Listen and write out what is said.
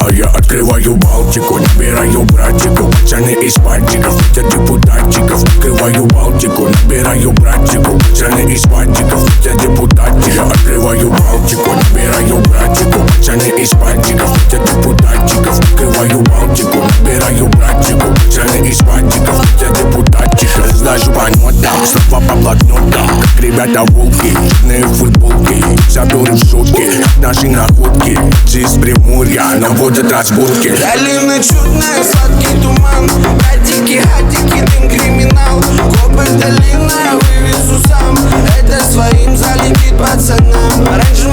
А я открываю Балтику, набираю братиков, пацаны из пальчиков, хотят депутатчиков. Открываю Балтику, набираю братиков, пацаны из пальчиков, хотят депутатчиков. Я открываю Балтику, набираю братиков, пацаны из пальчиков, хотят депутатчиков. Открываю Балтику, набираю братиков, пацаны из пальчиков, хотят депутатчиков. Сдачу по нотам, слова по блокнотам, как ребята волки, черные футболки, заберы в шутки, наши находки. Из Приморья наводят разборки. Долина чудная, сладкий туман, братики, хатики, дым, криминал. Копы долина, вывезу сам, это своим залетит пацанам. Раньше